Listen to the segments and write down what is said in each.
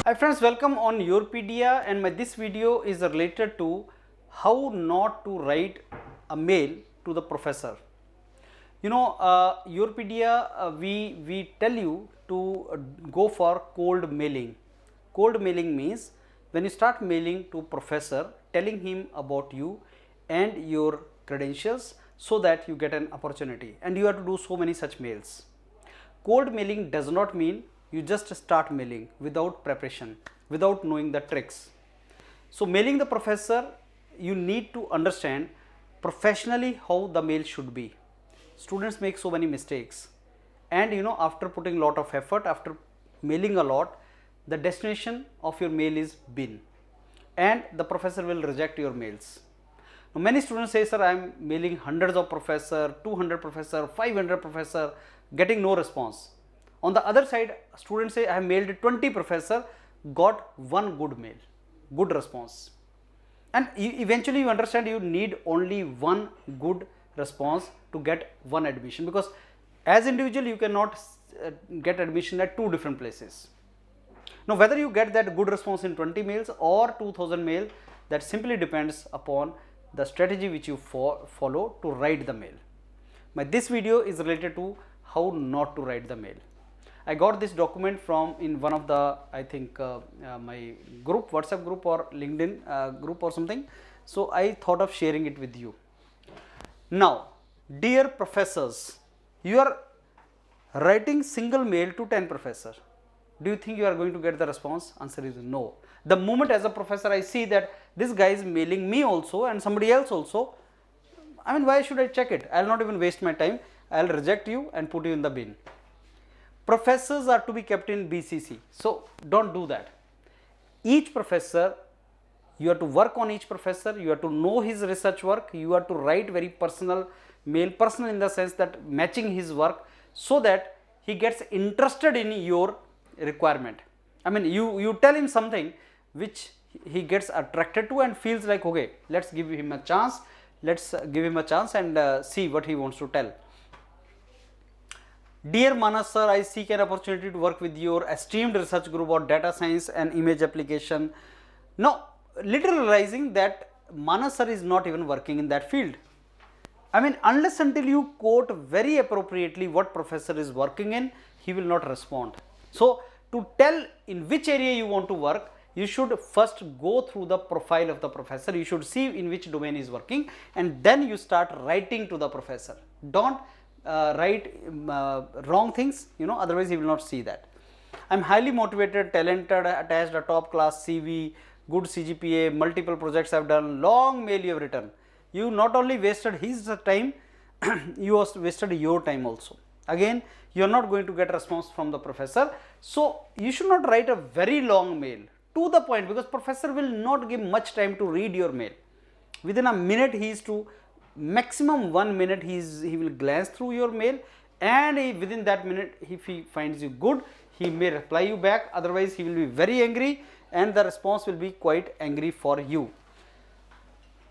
Hi friends, welcome on YourPedia, and this video is related to how not to write a mail to the professor. YourPedia, we tell you to go for cold mailing. Cold mailing means when you start mailing to professor, telling him about you and your credentials so that you get an opportunity, and you have to do so many such mails. Cold mailing does not mean you just start mailing without preparation, without knowing the tricks. So mailing the professor, you need to understand professionally how the mail should be. Students make so many mistakes, and after putting lot of effort, after mailing a lot, the destination of your mail is bin, and the professor will reject your mails. Now many students say, sir, I am mailing hundreds of professor, 200 professor, 500 professor, getting no response. On the other side, students say, I have mailed 20 professor, got one good mail, good response. And eventually you understand you need only one good response to get one admission, because as individual you cannot get admission at two different places. Now whether you get that good response in 20 mails or 2000 mail, that simply depends upon the strategy which you follow to write the mail. This video is related to how not to write the mail. I got this document from in one of the, I think my group, WhatsApp group or LinkedIn group or something. So I thought of sharing it with you. Now, dear professors, you are writing single mail to 10 professors. Do you think you are going to get the response? Answer is no. The moment as a professor I see that this guy is mailing me also and somebody else also, I mean, why should I check it? I will not even waste my time. I will reject you and put you in the bin. Professors are to be kept in BCC, so don't do that. Each professor, you have to work on each professor, you have to know his research work, you have to write very personal mail, personal in the sense that matching his work, so that he gets interested in your requirement. I mean, you tell him something which he gets attracted to and feels like, okay, let's give him a chance, and see what he wants to tell. Dear Manas sir, I seek an opportunity to work with your esteemed research group on data science and image application. Now, little realizing that Manas sir is not even working in that field. I mean, unless until you quote very appropriately what professor is working in, he will not respond. So, to tell in which area you want to work, you should first go through the profile of the professor. You should see in which domain he is working, and then you start writing to the professor. Don't write wrong things, otherwise he will not see that. I am highly motivated, talented, attached a top class CV, good CGPA, multiple projects I have done, long mail you have written. You not only wasted his time, you also wasted your time also. Again, you are not going to get response from the professor. So you should not write a very long mail, to the point, because professor will not give much time to read your mail. Within a minute he is to maximum 1 minute he will glance through your mail, and within that minute, if he finds you good, he may reply you back, otherwise he will be very angry and the response will be quite angry for you.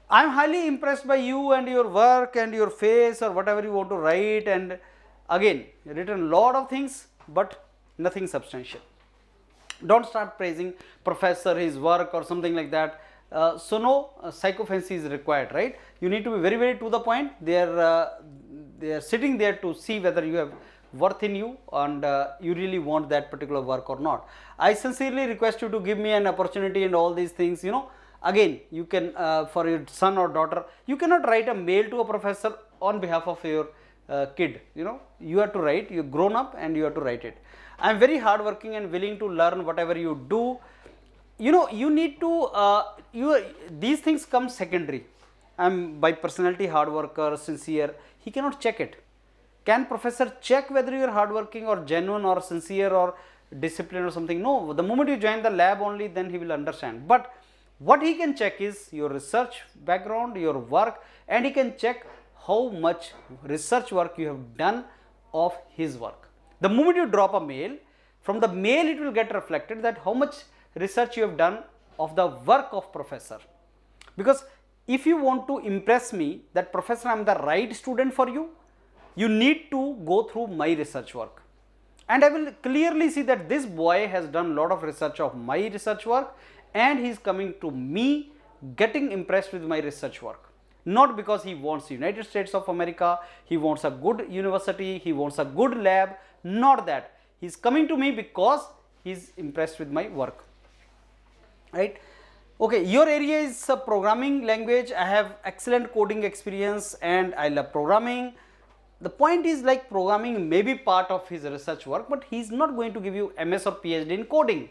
I am highly impressed by you and your work and your face or whatever you want to write, and again written lot of things but nothing substantial. Don't start praising professor, his work or something like that. So no psychophancy is required, right? You need to be very, very to the point. They are sitting there to see whether you have worth in you and you really want that particular work or not. I sincerely request you to give me an opportunity and all these things. Again, you can for your son or daughter, you cannot write a mail to a professor on behalf of your kid. You have to write. You're grown up and you have to write it. I am very hardworking and willing to learn whatever you do. You need to, these things come secondary. I am by personality hard worker, sincere. He cannot check it. Can professor check whether you are hardworking or genuine or sincere or disciplined or something? No. The moment you join the lab only, then he will understand. But what he can check is your research background, your work, and he can check how much research work you have done of his work. The moment you drop a mail, from the mail it will get reflected that how much research you have done of the work of professor. Because if you want to impress me that professor I am the right student for you, you need to go through my research work. and I will clearly see that this boy has done a lot of research of my research work, and he is coming to me getting impressed with my research work. Not because he wants United States of America, he wants a good university, he wants a good lab, not that. He is coming to me because he is impressed with my work, right? Okay, your area is a programming language. I have excellent coding experience and I love programming. The point is, like, programming may be part of his research work, but he is not going to give you MS or PhD in coding.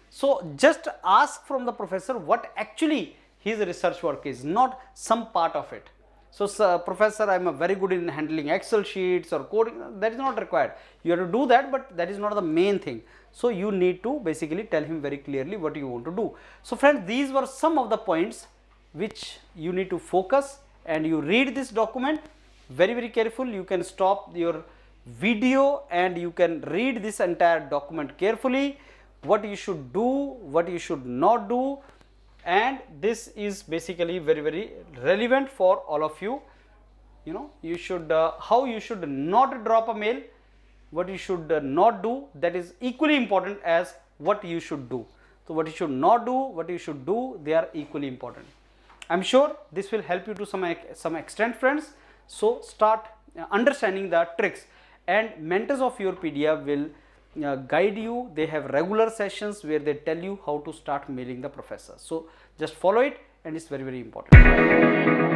So just ask from the professor what actually his research work is, not some part of it. So, professor, I am very good in handling Excel sheets or coding. That is not required. You have to do that, but that is not the main thing. So you need to basically tell him very clearly what you want to do. So friends, these were some of the points which you need to focus, and you read this document very, very careful. You can stop your video and you can read this entire document carefully, what you should do, what you should not do, and this is basically very, very relevant for all of you. You know, you should how you should not drop a mail, what you should not do, that is equally important as what you should do. So what you should not do, what you should do, they are equally important. I am sure this will help you to some extent, friends. So start understanding the tricks, and mentors of YourPedia will guide you. They have regular sessions where they tell you how to start mailing the professor. So just follow it, and it's very, very important.